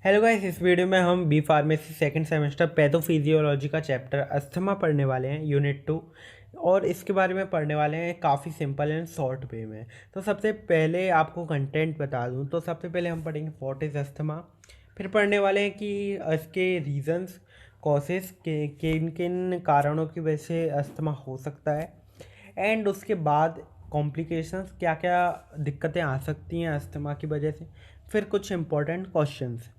Hello guys, इस video में हम B pharmacy second semester pathophysiology का चैप्टर अस्थमा पढ़ने वाले हैं, यूनिट 2। और इसके बारे में पढ़ने वाले हैं काफ़ी सिंपल एंड शॉर्ट वे में। तो सबसे पहले आपको कंटेंट बता दूं तो सबसे पहले हम पढ़ेंगे व्हाट इज़ अस्थमा। फिर पढ़ने वाले हैं कि इसके रीजंस, कॉजेस के किन किन कारणों की वजह से अस्थमा हो सकता है। एंड उसके बाद कॉम्प्लिकेशंस, क्या क्या दिक्कतें आ सकती हैं अस्थमा की वजह से। फिर कुछ इंपॉर्टेंट क्वेश्चंस।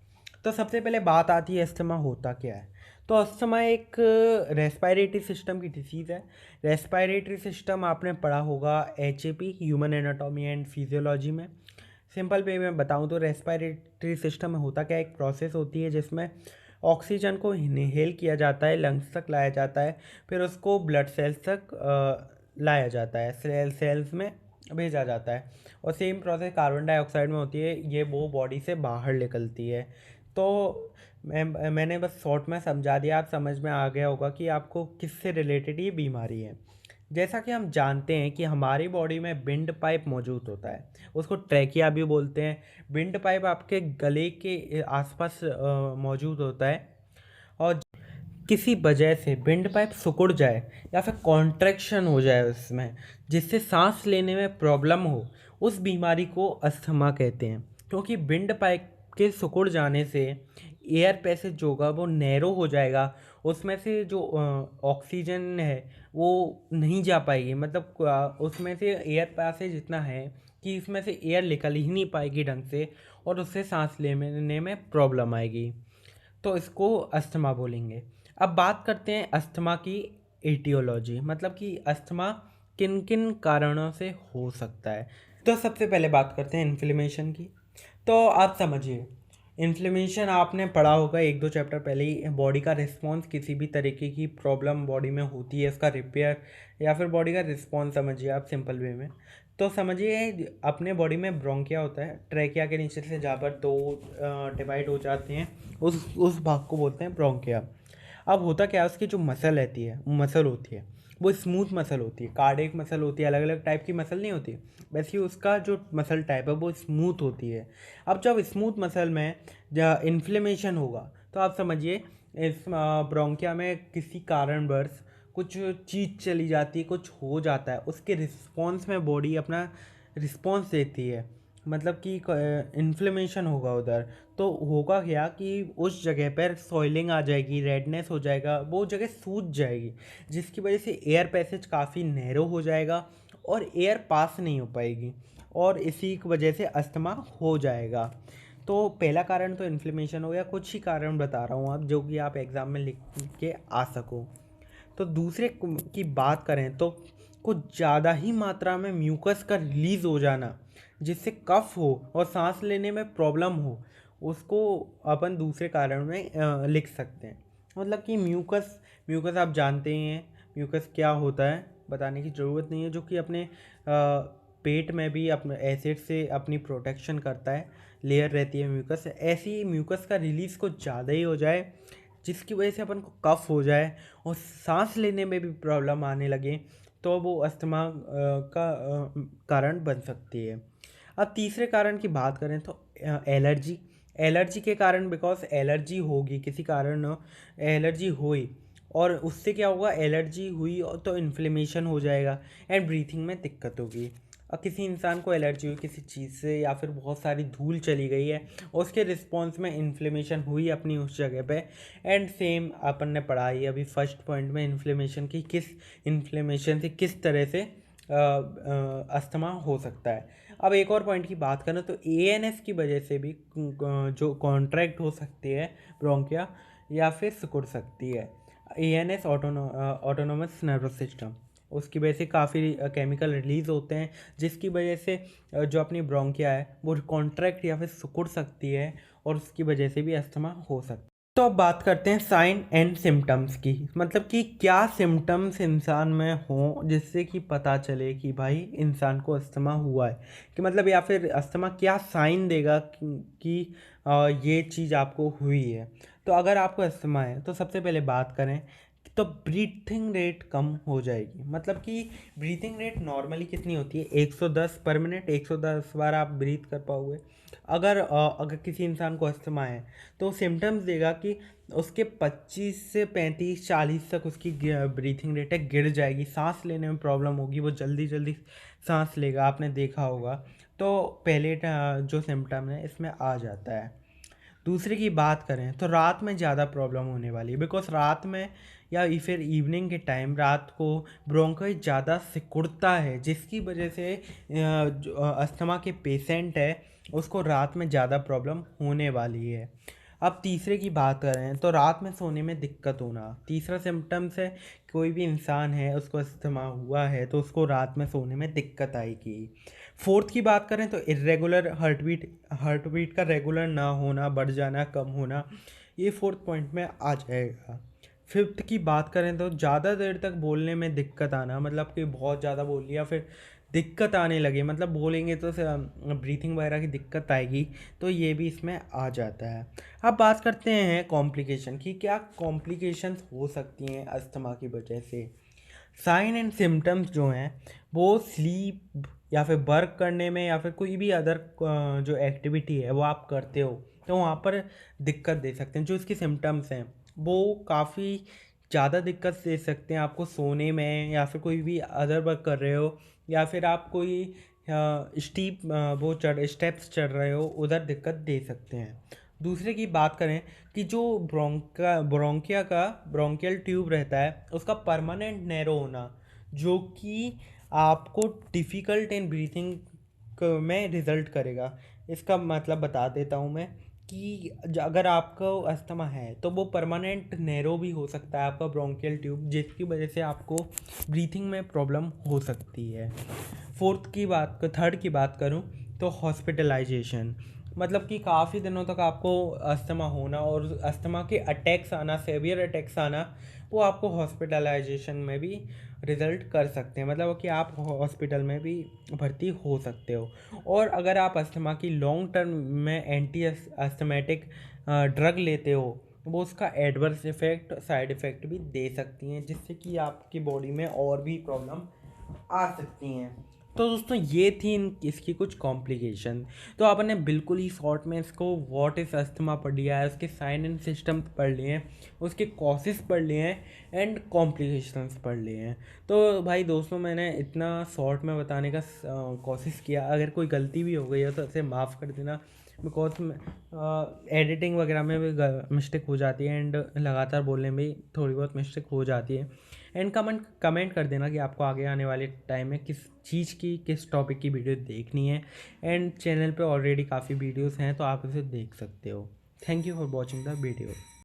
तो सबसे पहले बात आती है अस्थमा होता क्या है। तो अस्थमा एक रेस्पिरेटरी सिस्टम की डिसीज़ है। रेस्पिरेटरी सिस्टम आपने पढ़ा होगा HAP, human anatomy and physiology में। सिंपल वे में बताऊं तो रेस्पिरेटरी सिस्टम में होता क्या है, एक प्रोसेस होती है जिसमें ऑक्सीजन को इनहेल किया जाता है, लंग्स तक लाया जाता है, फिर उसको ब्लड सेल्स तक लाया जाता है, सेल्स में भेजा जाता है। और सेम प्रोसेस कार्बन डाइऑक्साइड में होती है, ये वो बॉडी से बाहर निकलती है। तो मैंने बस शॉर्ट में समझा दिया, आप समझ में आ गया होगा कि आपको किससे रिलेटेड ये बीमारी है। जैसा कि हम जानते हैं कि हमारी बॉडी में विंड पाइप मौजूद होता है, उसको ट्रैकिया भी बोलते हैं। विंड पाइप आपके गले के आसपास मौजूद होता है। और किसी वजह से विंड पाइप सिकुड़ जाए या फिर कॉन्ट्रैक्शन हो जाए उसमें, जिससे सांस लेने में प्रॉब्लम हो, उस बीमारी को अस्थमा कहते हैं। क्योंकि विंड पाइप के सिकुड़ जाने से एयर पैसेज जो होगा वो नैरो हो जाएगा, उसमें से जो ऑक्सीजन है वो नहीं जा पाएगी। मतलब उसमें से एयर पैसेज इतना है कि इसमें से एयर निकल ही नहीं पाएगी ढंग से, और उससे सांस लेने में प्रॉब्लम आएगी। तो इसको अस्थमा बोलेंगे। अब बात करते हैं अस्थमा की एटियोलॉजी, मतलब कि अस्थमा किन किन कारणों से हो सकता है। तो सबसे पहले बात करते हैं इन्फ्लेमेशन की। तो आप समझिए, इन्फ्लेमेशन आपने पढ़ा होगा एक दो चैप्टर पहले ही। बॉडी का रिस्पॉन्स, किसी भी तरीके की प्रॉब्लम बॉडी में होती है उसका रिपेयर या फिर बॉडी का रिस्पॉन्स, समझिए आप सिंपल वे में। तो समझिए अपने बॉडी में ब्रोंकिया होता है, ट्रैकिया के नीचे से जहाँ पर दो डिवाइड हो जाते हैं, उस भाग को बोलते हैं ब्रोंकिया। अब होता क्या है, उसकी जो मसल रहती है, मसल होती है, वो स्मूथ मसल होती है, कार्डियक मसल होती है, अलग अलग टाइप की मसल नहीं होती। वैसे ही उसका जो मसल टाइप है वो स्मूथ होती है। अब जब स्मूथ मसल में जब इन्फ्लेमेशन होगा तो आप समझिए इस ब्रोंकिया में किसी कारणवश कुछ चीज़ चली जाती है, कुछ हो जाता है, उसके रिस्पॉन्स में बॉडी अपना रिस्पॉन्स देती है। मतलब कि इन्फ्लेमेशन होगा उधर, तो होगा क्या कि उस जगह पर सॉइलिंग आ जाएगी, रेडनेस हो जाएगा, वो जगह सूज जाएगी, जिसकी वजह से एयर पैसेज काफ़ी नैरो हो जाएगा और एयर पास नहीं हो पाएगी, और इसी की वजह से अस्थमा हो जाएगा। तो पहला कारण तो इन्फ्लेमेशन हो गया। कुछ ही कारण बता रहा हूँ आप, जो कि आप एग्ज़ाम में लिख के आ सको। तो दूसरे की बात करें तो कुछ ज़्यादा ही मात्रा में म्यूकस का रिलीज़ हो जाना, जिससे कफ हो और सांस लेने में प्रॉब्लम हो, उसको अपन दूसरे कारण में लिख सकते हैं। मतलब कि म्यूकस, म्यूकस आप जानते ही हैं म्यूकस क्या होता है, बताने की ज़रूरत नहीं है। जो कि अपने पेट में भी अपने एसिड से अपनी प्रोटेक्शन करता है, लेयर रहती है म्यूकस। ऐसी म्यूकस का रिलीज़ कुछ ज़्यादा ही हो जाए, जिसकी वजह से अपन को कफ हो जाए और सांस लेने में भी प्रॉब्लम आने लगे, तो वो अस्थमा का कारण बन सकती है। अब तीसरे कारण की बात करें तो एलर्जी। एलर्जी के कारण, बिकॉज एलर्जी होगी किसी कारण, एलर्जी हुई और उससे क्या होगा, एलर्जी हुई तो इन्फ्लेमेशन हो जाएगा एंड ब्रीथिंग में दिक्कत होगी। और किसी इंसान को एलर्जी हुई किसी चीज़ से, या फिर बहुत सारी धूल चली गई है, उसके रिस्पॉन्स में इन्फ्लेमेशन हुई अपनी उस जगह पे। एंड सेम अपन ने पढ़ा ही अभी फर्स्ट पॉइंट में इन्फ्लेमेशन की, किस इन्फ्लेमेशन से किस तरह से अस्थमा हो सकता है। अब एक और पॉइंट की बात करें तो ANS की वजह से भी जो कॉन्ट्रैक्ट हो सकती है ब्रोंकिया, या फिर सिकुड़ सकती है। ANS ऑटोनोमस नर्वस सिस्टम, उसकी वजह से काफ़ी केमिकल रिलीज़ होते हैं, जिसकी वजह से जो अपनी ब्रोंकिया है वो कॉन्ट्रैक्ट या फिर सिकुड़ सकती है, और उसकी वजह से भी अस्थमा हो सकता है। तो अब बात करते हैं साइन एंड सिम्टम्स की, मतलब कि क्या सिम्टम्स इंसान में हों जिससे कि पता चले कि भाई इंसान को अस्थमा हुआ है, कि मतलब या फिर अस्थमा क्या साइन देगा कि ये चीज़ आपको हुई है। तो अगर आपको अस्थमा है तो सबसे पहले बात करें तो ब्रीथिंग रेट कम हो जाएगी। मतलब कि ब्रीथिंग रेट नॉर्मली कितनी होती है, 110 पर मिनट, 110 बार आप ब्रीथ कर पाओगे। अगर किसी इंसान को अस्थमा है तो सिम्टम्स देगा कि उसके 25 से 35 40 तक उसकी ब्रीथिंग रेट है गिर जाएगी, सांस लेने में प्रॉब्लम होगी, वो जल्दी जल्दी सांस लेगा, आपने देखा होगा। तो पहले जो सिम्टम है इसमें आ जाता है। दूसरे की बात करें तो रात में ज़्यादा प्रॉब्लम होने वाली है, बिकॉज रात में या फिर इवनिंग के टाइम रात को ब्रोंकाइटिस ज़्यादा सिकुड़ता है, जिसकी वजह से जो अस्थमा के पेशेंट है उसको रात में ज़्यादा प्रॉब्लम होने वाली है। अब तीसरे की बात करें तो रात में सोने में दिक्कत होना तीसरा सिम्टम्स है। कोई भी इंसान है उसको अस्थमा हुआ है तो उसको रात में सोने में दिक्कत आएगी। फोर्थ की बात करें तो इरेगुलर हार्ट बीट का रेगुलर ना होना, बढ़ जाना, कम होना, ये फोर्थ पॉइंट में आ जाएगा। फिफ्थ की बात करें तो ज़्यादा देर तक बोलने में दिक्कत आना, मतलब कि बहुत ज़्यादा बोल लिया फिर दिक्कत आने लगे, मतलब बोलेंगे तो ब्रीथिंग वगैरह की दिक्कत आएगी, तो ये भी इसमें आ जाता है। अब बात करते हैं कॉम्प्लिकेशन की, क्या कॉम्प्लिकेशंस हो सकती हैं अस्थमा की वजह से। साइन एंड सिम्टम्स जो हैं वो स्लीप या फिर वर्क करने में या फिर कोई भी अदर जो एक्टिविटी है वो आप करते हो तो वहाँ पर दिक्कत दे सकते हैं। जो इसके सिम्टम्स हैं वो काफ़ी ज़्यादा दिक्कत दे सकते हैं आपको सोने में, या फिर कोई भी अदर वर्क कर रहे हो, या फिर आप कोई स्टीप वो चढ़ स्टेप्स चढ़ रहे हो उधर दिक्कत दे सकते हैं। दूसरे की बात करें कि जो ब्रोंकिया का ब्रोंकियल ट्यूब रहता है उसका परमानेंट नैरो होना, जो कि आपको डिफ़िकल्ट इन ब्रीथिंग में रिज़ल्ट करेगा। इसका मतलब बता देता हूँ मैं कि अगर आपको अस्थमा है तो वो परमानेंट नैरो भी हो सकता है आपका ब्रोंकियल ट्यूब, जिसकी वजह से आपको ब्रीथिंग में प्रॉब्लम हो सकती है। थर्ड की बात करूँ तो हॉस्पिटलाइजेशन, मतलब कि काफ़ी दिनों तक आपको अस्थमा होना और अस्थमा के अटैक्स आना, सेवियर अटैक्स आना, वो आपको हॉस्पिटलाइजेशन में भी रिज़ल्ट कर सकते हैं, मतलब कि आप हॉस्पिटल में भी भर्ती हो सकते हो। और अगर आप अस्थमा की लॉन्ग टर्म में एंटी अस्थमेटिक ड्रग लेते हो वो उसका एडवर्स इफ़ेक्ट, साइड इफ़ेक्ट भी दे सकती हैं, जिससे कि आपकी बॉडी में और भी प्रॉब्लम आ सकती हैं। तो दोस्तों ये थी इसकी कुछ कॉम्प्लिकेशन। तो आपने बिल्कुल ही शॉर्ट में इसको व्हाट इज़ अस्थमा पढ़ लिया है, उसके साइन एंड सिस्टम पढ़ लिए हैं, उसके कॉजेस पढ़ लिए हैं एंड कॉम्प्लिकेशंस पढ़ लिए हैं। तो भाई दोस्तों मैंने इतना शॉर्ट में बताने का कोशिश किया, अगर कोई गलती भी हो गई है तो इसे माफ़ कर देना, बिकॉज एडिटिंग वगैरह में भी मिस्टेक हो जाती है एंड लगातार बोलने में भी थोड़ी बहुत मिस्टेक हो जाती है। एंड कमेंट कर देना कि आपको आगे आने वाले टाइम में किस चीज़ की, किस टॉपिक की वीडियो देखनी है। एंड चैनल पे ऑलरेडी काफ़ी वीडियोस हैं तो आप उसे देख सकते हो। Thank you for watching the video.